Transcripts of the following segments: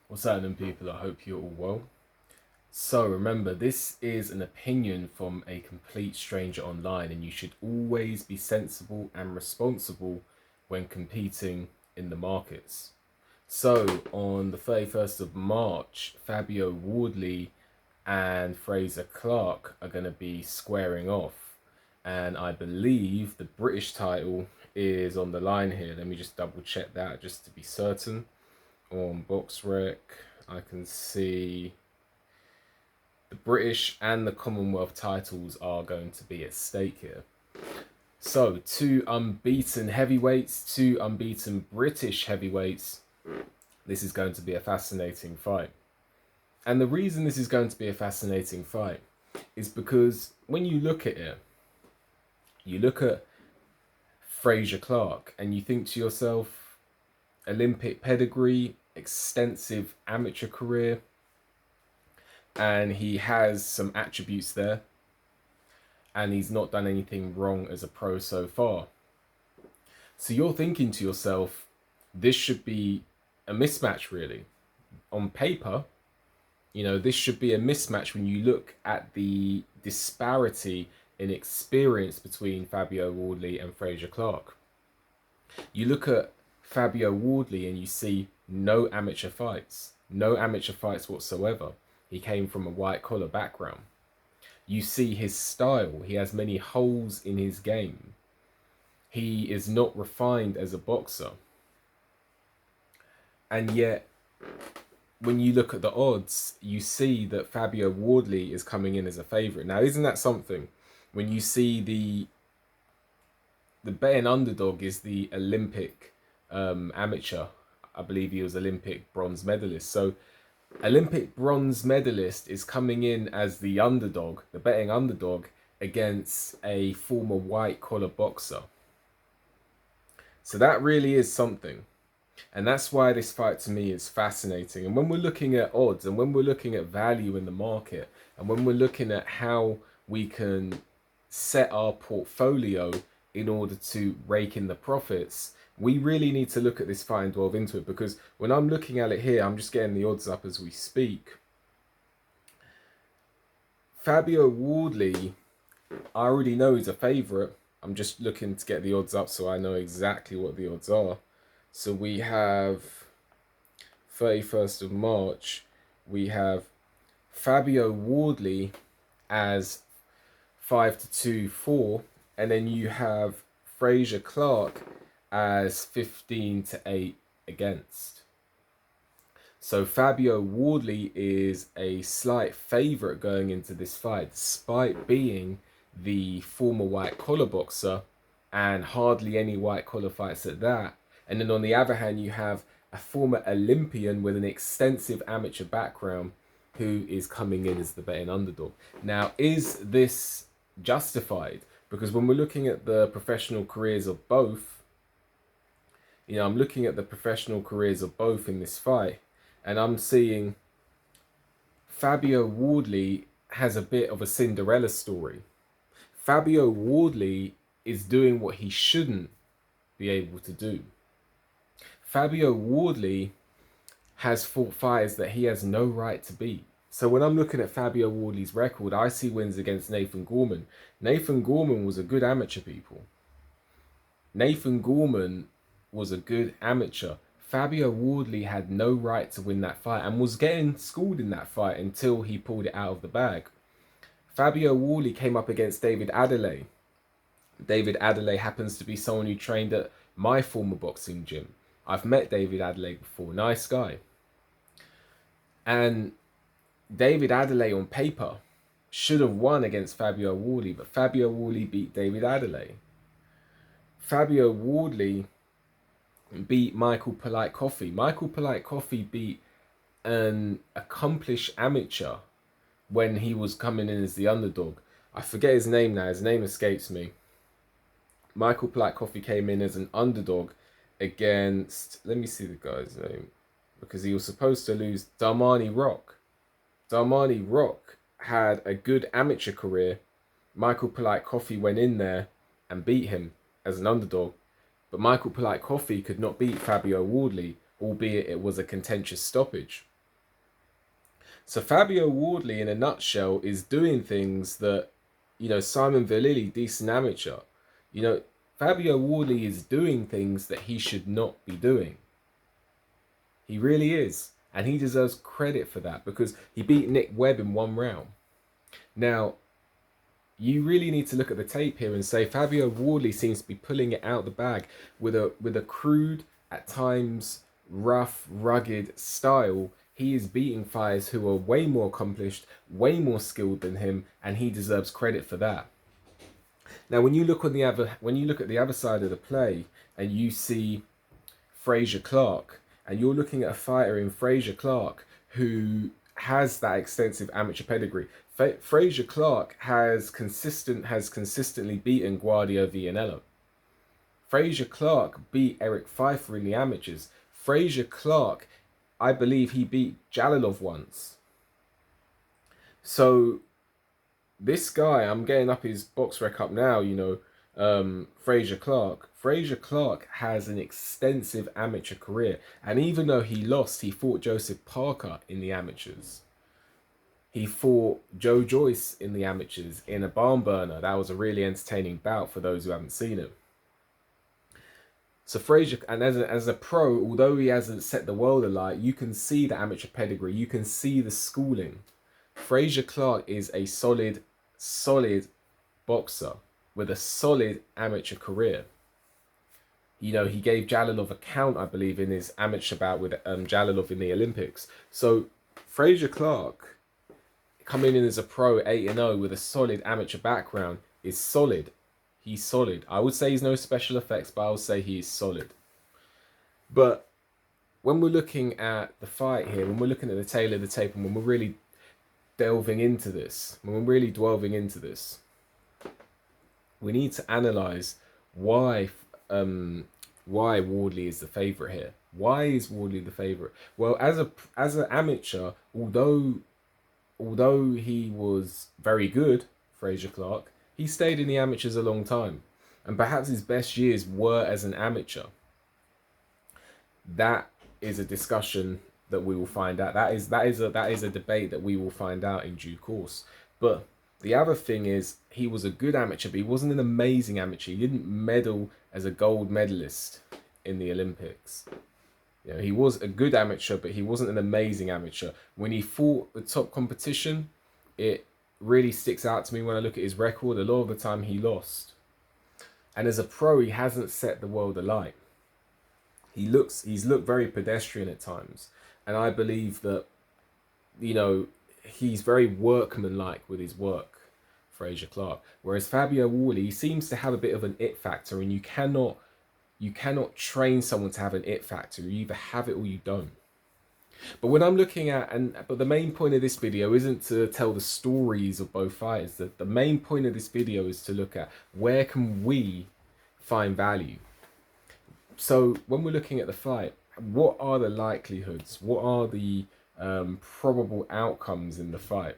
What's happening, people? I hope you're all well. So remember, this is an opinion from a complete stranger online, and you should always be sensible and responsible when competing in the markets. So on the 31st of March, Fabio Wardley and Frazer Clarke are going to be squaring off. And I believe the British title is on the line here. Let me just double check that just to be certain. On BoxRec, I can see the British and the Commonwealth titles are going to be at stake here. So, two unbeaten heavyweights, two unbeaten British heavyweights. This is going to be a fascinating fight. And the reason this is going to be a fascinating fight is because when you look at it, you look at Frazer Clarke and you think to yourself, Olympic pedigree, extensive amateur career, and he has some attributes there, and he's not done anything wrong as a pro so far. So you're thinking to yourself, this should be a mismatch, really. On paper, this should be a mismatch when you look at the disparity in experience between Fabio Wardley and Frazer Clarke. You look at Fabio Wardley and you see no amateur fights whatsoever. He came from a white collar background. You see his style. He has many holes in his game. He is not refined as a boxer. And yet, when you look at the odds, you see that Fabio Wardley is coming in as a favourite. Now, isn't that something? When you see the betting underdog is the Olympic amateur. I believe he was Olympic bronze medalist. So Olympic bronze medalist is coming in as the underdog, the betting underdog, against a former white collar boxer. So that really is something. And that's why this fight to me is fascinating. And when we're looking at odds and when we're looking at value in the market and when we're looking at how we can set our portfolio in order to rake in the profits, we really need to look at this fight and delve into it, because when I'm looking at it here, I'm just getting the odds up as we speak. Fabio Wardley, I already know he's a favourite. I'm just looking to get the odds up so I know exactly what the odds are. So we have 31st of March, we have Fabio Wardley as 5-2-4, and then you have Frazer Clarke as 15-8 against. So Fabio Wardley is a slight favourite going into this fight, despite being the former white collar boxer and hardly any white collar fights at that. And then on the other hand, you have a former Olympian with an extensive amateur background who is coming in as the betting underdog. Now, is this justified? Because when we're looking at the professional careers of both, I'm looking at the professional careers of both in this fight, and I'm seeing Fabio Wardley has a bit of a Cinderella story. Fabio Wardley is doing what he shouldn't be able to do. Fabio Wardley has fought fighters that he has no right to beat. So when I'm looking at Fabio Wardley's record, I see wins against Nathan Gorman. Nathan Gorman was a good amateur, people. Nathan Gorman was a good amateur. Fabio Wardley had no right to win that fight and was getting schooled in that fight until he pulled it out of the bag. Fabio Wardley came up against David Adelaide. David Adelaide happens to be someone who trained at my former boxing gym. I've met David Adelaide before, nice guy. And David Adelaide on paper should have won against Fabio Wardley, but Fabio Wardley beat David Adelaide. Fabio Wardley beat Michael Polite Coffee. Michael Polite Coffee beat an accomplished amateur when he was coming in as the underdog. I forget his name now, his name escapes me. Michael Polite Coffee came in as an underdog against, let me see the guy's name, because he was supposed to lose, Darmani Rock. Darmani Rock had a good amateur career. Michael Polite Coffee went in there and beat him as an underdog. But Michael Polite Coffee could not beat Fabio Wardley, albeit it was a contentious stoppage. So Fabio Wardley, in a nutshell, is doing things that, Simon Vallily, decent amateur, you know, Fabio Wardley is doing things that he should not be doing. He really is. And he deserves credit for that because he beat Nick Webb in 1 round. Now, you really need to look at the tape here and say Fabio Wardley seems to be pulling it out the bag with a crude, at times rough, rugged style. He is beating fighters who are way more accomplished, way more skilled than him, and he deserves credit for that. Now, when you look at the other side of the play, and you see Frazer Clarke, and you're looking at a fighter in Frazer Clarke who has that extensive amateur pedigree. Frazer Clarke has consistently beaten Guardia Vianello. Frazer Clarke beat Eric Pfeiffer in the amateurs. Frazer Clarke, I believe he beat Jalilov once. So this guy, I'm getting up his box rec up now, Frazer Clarke. Frazer Clarke has an extensive amateur career. And even though he lost, he fought Joseph Parker in the amateurs. He fought Joe Joyce in the amateurs in a barn burner. That was a really entertaining bout for those who haven't seen him. So Frazer, and as a pro, although he hasn't set the world alight, you can see the amateur pedigree. You can see the schooling. Frazer Clarke is a solid boxer with a solid amateur career. He gave Jalilov a count, I believe, in his amateur bout with Jalilov in the Olympics. So Frazer Clarke, coming in as a pro 8-0 with a solid amateur background, is solid. He's solid. I would say he's no special effects, but I would say he is solid. But when we're looking at the fight here, when we're looking at the tail of the tape, and when we're really delving into this, we need to analyze why Wardley is the favorite here. Why is Wardley the favorite? Well, as an amateur, although he was very good, Frazer Clarke, he stayed in the amateurs a long time, and perhaps his best years were as an amateur. That is a discussion that we will find out. That is a debate that we will find out in due course. But the other thing is, he was a good amateur, but he wasn't an amazing amateur. He didn't medal as a gold medalist in the Olympics. He was a good amateur, but he wasn't an amazing amateur. When he fought the top competition, it really sticks out to me when I look at his record. A lot of the time he lost. And as a pro, he hasn't set the world alight. He's looked very pedestrian at times. And I believe that, he's very workmanlike with his work, Frazer Clarke. Whereas Fabio Wardley, he seems to have a bit of an it factor, and you cannot train someone to have an it factor. You either have it or you don't. But when I'm looking at, but the main point of this video isn't to tell the stories of both fighters. The main point of this video is to look at where can we find value. So when we're looking at the fight, what are the likelihoods? What are the probable outcomes in the fight?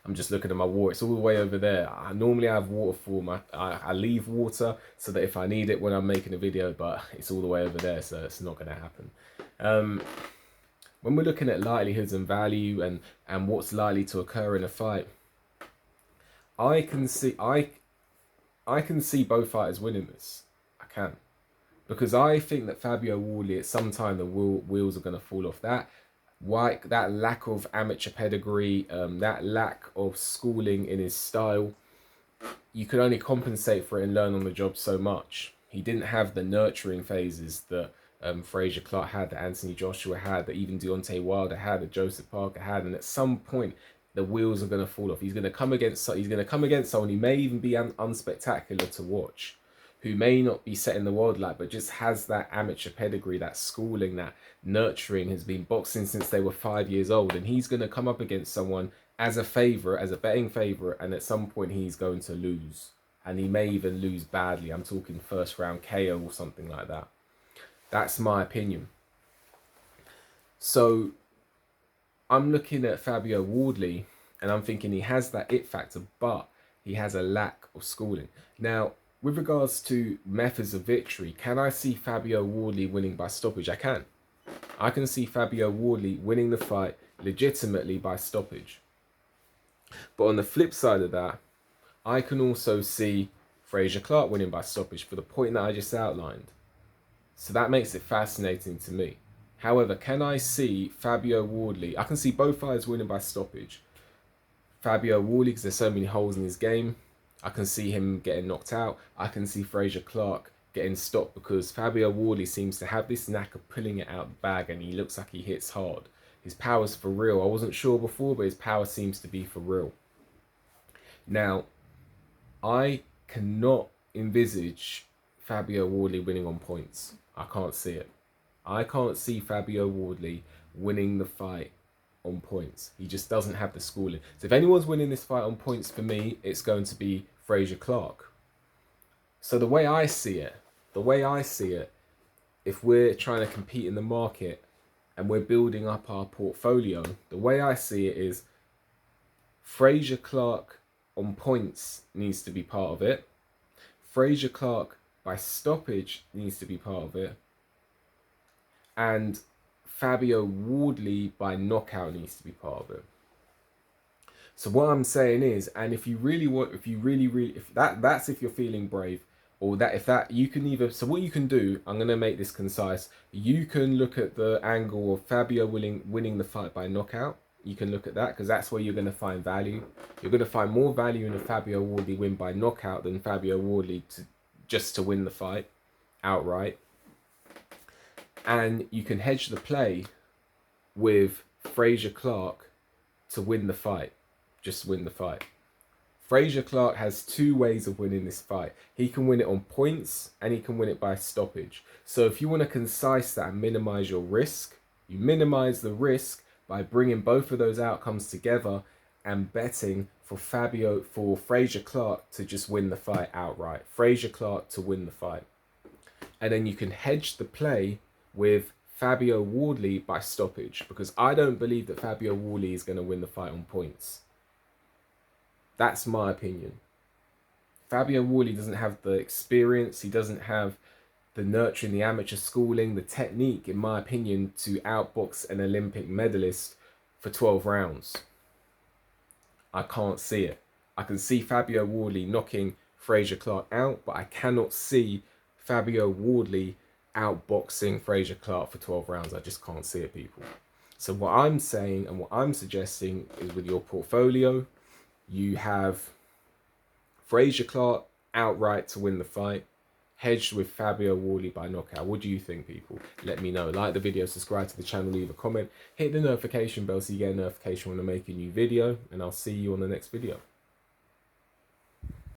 I'm just looking at my water. It's all the way over there. Normally I have water for I leave water so that if I need it when I'm making a video, but it's all the way over there, so it's not going to happen. When we're looking at likelihoods and value and what's likely to occur in a fight, I can see both fighters winning this. I can. Because I think that Fabio Wardley, at some time, the wheels are going to fall off. That lack of amateur pedigree, that lack of schooling in his style, you could only compensate for it and learn on the job so much. He didn't have the nurturing phases that Frazer Clarke had, that Anthony Joshua had, that even Deontay Wilder had, that Joseph Parker had, and at some point the wheels are going to fall off. He's going to come against someone who may even be unspectacular to watch, who may not be setting the world light, but just has that amateur pedigree, that schooling, that nurturing, has been boxing since they were 5 years old, and he's going to come up against someone as a favourite, as a betting favourite, and at some point he's going to lose, and he may even lose badly. I'm talking first round KO or something like that. That's my opinion. So I'm looking at Fabio Wardley and I'm thinking he has that it factor, but he has a lack of schooling. Now, with regards to methods of victory, can I see Fabio Wardley winning by stoppage? I can. I can see Fabio Wardley winning the fight legitimately by stoppage. But on the flip side of that, I can also see Frazer Clarke winning by stoppage for the point that I just outlined. So that makes it fascinating to me. However, can I see Fabio Wardley? I can see both fighters winning by stoppage. Fabio Wardley, because there's so many holes in his game. I can see him getting knocked out. I can see Frazer Clarke getting stopped because Fabio Wardley seems to have this knack of pulling it out the bag, and he looks like he hits hard. His power's for real. I wasn't sure before, but his power seems to be for real. Now, I cannot envisage Fabio Wardley winning on points. I can't see it. I can't see Fabio Wardley winning the fight on points. He just doesn't have the schooling. So if anyone's winning this fight on points for me, it's going to be Frazer Clarke. So the way I see it, if we're trying to compete in the market and we're building up our portfolio, the way I see it is Frazer Clarke on points needs to be part of it. Frazer Clarke by stoppage needs to be part of it. And Fabio Wardley by knockout needs to be part of it. So what I'm saying is, and if you really want, if that's if you're feeling brave, or that if that you can either, so what you can do, I'm going to make this concise. You can look at the angle of Fabio winning the fight by knockout. You can look at that because that's where you're going to find value. You're going to find more value in a Fabio Wardley win by knockout than Fabio Wardley just to win the fight outright. And you can hedge the play with Frazer Clarke to win the fight. Just win the fight. Frazer Clarke has two ways of winning this fight. He can win it on points and he can win it by stoppage. So if you want to concise that and minimize your risk, you minimize the risk by bringing both of those outcomes together and betting for Frazer Clarke to just win the fight outright. Frazer Clarke to win the fight. And then you can hedge the play with Fabio Wardley by stoppage, because I don't believe that Fabio Wardley is going to win the fight on points. That's my opinion. Fabio Wardley doesn't have the experience, he doesn't have the nurturing, the amateur schooling, the technique, in my opinion, to outbox an Olympic medalist for 12 rounds. I can't see it. I can see Fabio Wardley knocking Frazer Clarke out, but I cannot see Fabio Wardley outboxing Frazer Clarke for 12 rounds. I just can't see it, people. So what I'm saying and what I'm suggesting is, with your portfolio, you have Frazer Clarke outright to win the fight, hedged with Fabio Wardley by knockout. What do you think, people? Let me know. Like the video, subscribe to the channel, leave a comment, hit the notification bell so you get a notification when I make a new video, and I'll see you on the next video.